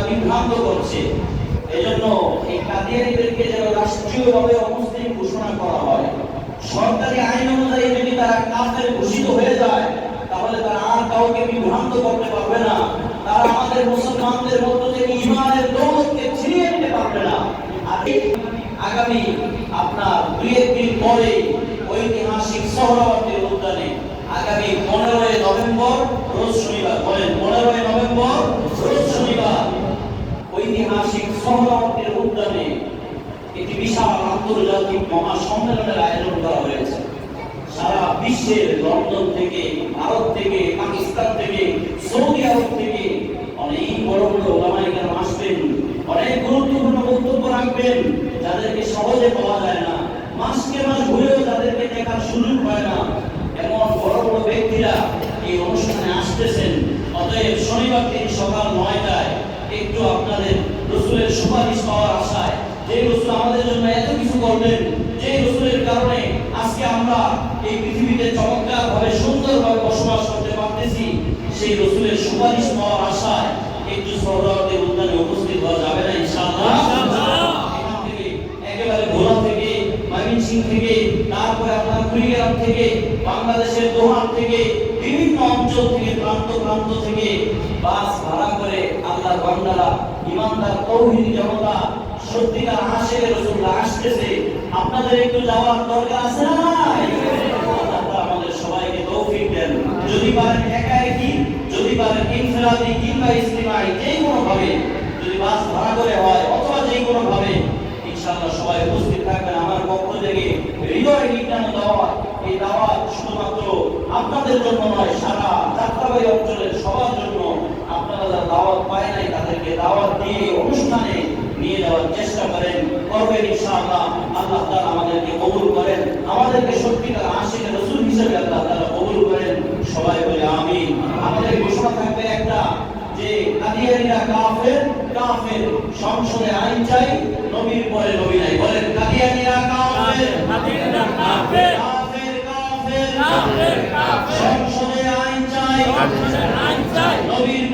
বিভ্রান্ত করছে। এজন্য এই কাদিয়ানীদেরকে যেন রাষ্ট্রীয়ভাবে অমুসলিম ঘোষণা করা হয়। সরকারি আইন অনুযায়ী যদি তারা কাফের ঘোষিত হয়ে যায়, তাহলে তারা আর কাউকে বিভ্রান্ত করতে পারবে না। তারা আমাদের মুসলমানদের মধ্য থেকে ঈমানের দৌলতকে ছিনিয়ে নিতে পারবে না। আর আগামী আপনার 2-1 দিন পরে ঐতিহাসিক সোহরাওয়ার্দী উদ্যানে আগামী 15 নভেম্বর রোজ শনিবার, বলেন 15 নভেম্বর রোজ শনিবার ঐতিহাসিক সোহরাওয়ার্দী উদ্যানে একটি বিশাল আন্তর্জাতিক মহাসম্মেলনের আয়োজন করা হয়েছে। সারা বিশ্বের লন্ডন থেকে, ভারত থেকে, পাকিস্তান থেকে, সৌদি আরব থেকে অনেক বড় বড় ওলামায়ে কেরাম আসবেন, অনেক গুরুত্বপূর্ণ বক্তব্য রাখবেন, যাদেরকে সহজে পাওয়া যায় না, মাসকে মাস ঘুরেও যাদেরকে দেখার সুযোগ হয় না, এমন বড় বড় ব্যক্তিরা এই অনুষ্ঠানে আসতেছেন। অতএব শনিবার দিন সকাল 9টায় একটু আপনাদের রাসূলের সুপারিশ পাওয়ার আশায়, যে রাসূল আমাদের জন্য এত কিছু করলেন, যে রাসূলের কারণে আজকে আমরা এই পৃথিবীতে চমৎকারভাবে সুন্দরভাবে বসবাস করতে পারতেছি, সেই রাসূলের সুপারিশ পাওয়ার আশায় একটু সোহরাওয়ার্দী উদ্যানে উপস্থিত হওয়া যাবে না ইনশাআল্লাহ? এখান থেকে একেবারে ভোলা থেকে, ময়মনসিংহ থেকে, তারপরে আপনার কুড়িগ্রাম থেকে, বাংলাদেশের দোহার থেকে, বিভিন্ন অঞ্চল থেকে, প্রান্ত প্রান্ত থেকে বাস ভাড়া করে আল্লাহর বান্দারা, ইমানদার তৌহিদি জনতা, সত্যিকার আশিক রাসূলুল্লাহ আসতেছে। আপনাদের একটু যাওয়ার দরকার আছে না নাই? আল্লাহ আমাদের সবাইকে তৌফিক দেন। যদি পারেন একা একই, যদি পারেন ইনফিরাদি কিংবা ইজতিমাই, যে কোনো ভাবে যদি বাস ভাড়া করে হয় অথবা যে কোনো ভাবে ইনশাআল্লাহ সবাই উপস্থিত থাকবেন। আমার পক্ষ থেকে হৃদয় নির্যাতন দাওয়াত, এই দাওয়াত শুধুমাত্র আপনাদের জন্য নয়, সারা যাত্রাবাড়ী অঞ্চলের সবার জন্য। আপনারা যারা দাওয়াত পায় নাই তাদেরকে দাওয়াত দিয়ে অনুষ্ঠানে নিয়ে যাওয়ার চেষ্টা করেন, করবেন ইনশাআল্লাহ। আল্লাহ তাআলা আমাদেরকে কবুল করেন, আমাদেরকে সত্যিকার আশিক রাসূল হিসেবে আল্লাহ তাআলা কবুল করেন। সবাই বলে আমিন। আমাদের ঘোষণা থাকবে একটা, যে কাদিয়ানীরা কাফের, কাফের, সংসদে আইন চাই, নবীর পরে নবী নাই। বলেন কাদিয়ানীরা কাফের, কাদিয়ানীরা কাফের, কাফের, কাফের, কাফের, কাফের, সংসদে আইন চাই, সংসদে আইন চাই, নবীর